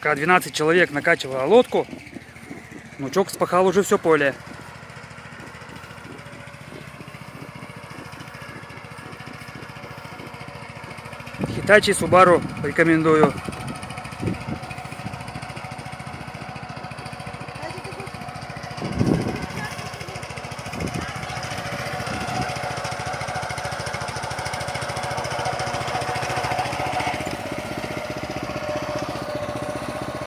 Пока 12 человек накачивало лодку, внучок спахал уже все поле. Hitachi Subaru рекомендую.